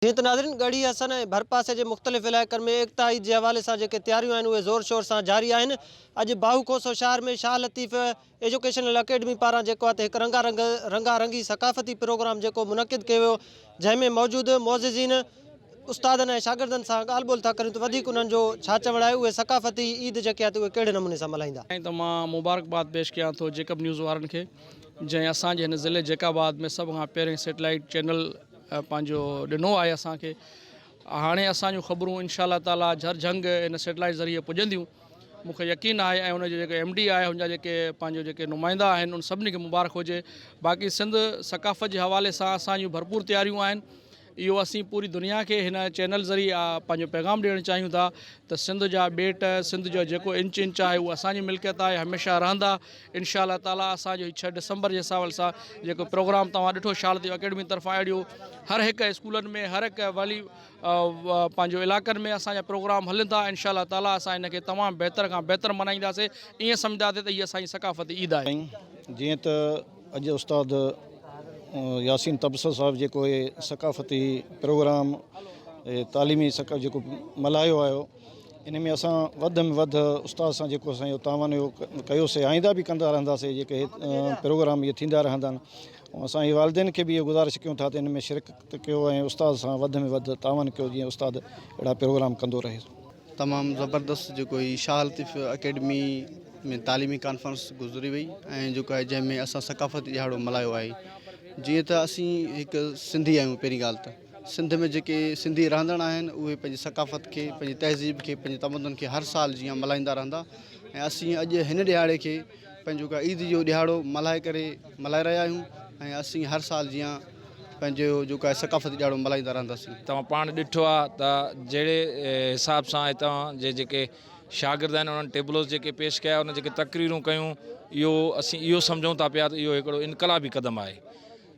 जी तो नाज़रीन गढ़ी हसन भरपासे के मुख़्तलिफ़ इलाक़नि में एकता ईद के हवाले से तैयारियों उहे ज़ोर शोर से जारी आहिनि। अॼु बाहूकोसो शहर में शाह लतीफ़ एजुकेशनल अकेडमी पारां रंगारंगी सकाफ़ती प्रोग्राम मुनक़िद कियो वियो, जंहिंमें मौजूद मोअज़्ज़िज़ीन उस्तादनि ऐं शागिर्दनि सां ॻाल्हि ॿोल्हि था करियूं। वधीक उन्हनि जो छा चवणु आहे, उहे सकाफ़ती ईद जेके आहे उहे कहिड़े नमूने सां मल्हाईंदा। तो मां मुबारकबाद पेश कयां थो जेकब न्यूज़ वारनि खे, जंहिं असांजे हिन ज़िले जेकाबाद में सभ खां पहिरें सैटेलाइट चैनल पंहिंजो ॾिनो आहे असांखे। हाणे असांजूं ख़बरूं इंशाअल्लाह ताला झरझंग इन सैटेलाइट ज़रिए पुॼंदियूं। मूंखे यकीन आहे ऐं उनजो जेके MD आहे, हुनजा जेके पंहिंजो जेके नुमाइंदा आहिनि, उन सभिनी खे मुबारक हुजे। बाक़ी सिंध सकाफ़त जे हवाले सां असांजूं भरपूर तैयारियूं आहिनि। इहो असीं पूरी दुनिया के हिन चैनल ज़रिए पंहिंजो पैगाम ॾियणु चाहियूं था त सिंध जा ॿेट, सिंध जो जेको इंच आहे उहो असांजी मिल्कियत आहे, हमेशह रहंदा इंशाअल्लाह ताला। असांजो 6 डिसंबर जे हिसाब सां जेको प्रोग्राम तव्हां ॾिठो शाह लतीफ़ अकेडमी तरफ़ां अहिड़ियो हर हिकु स्कूलनि में, हर हिकु वली पंहिंजो इलाइक़नि में असांजा प्रोग्राम हलनि था। इंशाअल्लाह ताला असां इनखे तमामु बहितर खां बहितर मल्हाईंदासीं। ईअं सम्झंदासीं त इहा असांजी सकाफ़ती ईद आहे। जीअं त अॼु उस्ताद यासीन तबसर साहब जेको सकाफ़ती प्रोग्राम तालीमी जेको मल्हायो आयो, इन में असां वधि में वधि उस्ताद सां जेको असांजो तावन कयोसीं, आईंदा बि कंदा रहंदासीं। जेके प्रोग्राम इहे थींदा रहंदा आहिनि, ऐं असांजे वालिदैन खे बि इहो गुज़ारिश कयूं था त इन में शिरकत कयो ऐं उस्ताद सां वधि में वधि तावन कयो, जीअं उस्ताद अहिड़ा प्रोग्राम कंदो रहे। तमामु ज़बरदस्त जेको शाह लतीफ़ अकेडमी में तालीमी कॉन्फ्रेंस गुज़री वई ऐं जेको आहे जंहिंमें असां सकाफ़ती ॾिहाड़ो मल्हायो आहे। जीअं त असीं हिकु सिंधी आहियूं, पहिरीं ॻाल्हि त सिंध में जेके सिंधी रहंदड़ आहिनि उहे पंहिंजी सकाफ़त खे, पंहिंजी तहज़ीब खे, पंहिंजे तमदन खे हर साल जीअं मल्हाईंदा रहंदा। ऐं असीं अॼु हिन ॾिहाड़े खे पंहिंजो ईद जो ॾिहाड़ो मल्हाए रहिया आहियूं। ऐं असीं हर साल जीअं पंहिंजो जेको आहे सकाफ़ती ॾिहाड़ो मल्हाईंदा रहंदासीं। तव्हां पाण ॾिठो आहे त जहिड़े हिसाब सां हितां जे जेके शागिर्द आहिनि उन्हनि टेबलोस जेके पेश कया, उन जेके तक़रीरूं कयूं, असीं इहो सम्झूं था पिया त इहो हिकिड़ो इनक़लाबी क़दम आहे।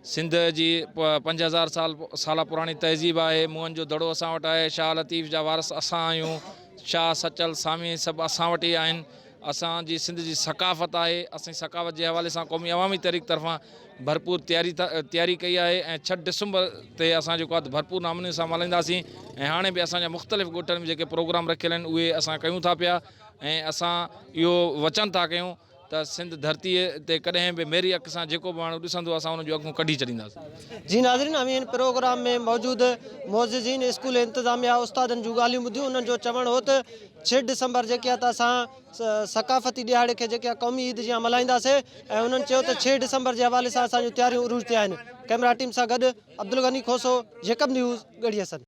सिंध जी 5000 साल पुराणी तहज़ीब आहे, मुंहनि जो दड़ो असां वटि आहे, शाह लतीफ़ जा वारस असां आहियूं, शाह सचल सामी सभु असां वटि ई आहिनि। असांजी सिंध जी सकाफ़त आहे। असां सकाफ़त जे हवाले सां क़ौमी अवामी तहरीक तरफ़ां भरपूर तैयारी कई आहे ऐं 6 डिसंबर ते असां जेको आहे भरपूर नमूने सां मल्हाईंदासीं। ऐं हाणे बि असांजा मुख़्तलिफ़ ॻोठनि में जेके प्रोग्राम रखियल आहिनि उहे असां कयूं था पिया। ऐं असां इहो वचन था कयूं त सिंध धरतीअ ते कॾहिं बि मेरी अख सां जेको बि माण्हू ॾिसंदो असां उन जूं अखूं कढी छॾींदासीं। जी नाज़रीन, अमी इन प्रोग्राम में मौजूद मोअज़्ज़िज़ीन स्कूल इंतज़ामिया उस्तादनि जूं ॻाल्हियूं ॿुधियूं। उन्हनि जो चवणु हो त 6 डिसंबर जेके आहे त असां सकाफ़ती ॾिहाड़े खे जेके आहे क़ौमी ईद जीअं मल्हाईंदासीं। ऐं उन्हनि चयो त 6 डिसंबर जे हवाले सां असांजूं तैयारियूं उरूज ते आहिनि। कैमरा टीम सां गॾु अब्दुल गनी खोसो, जेकब न्यूज़, गढ़ी हसन।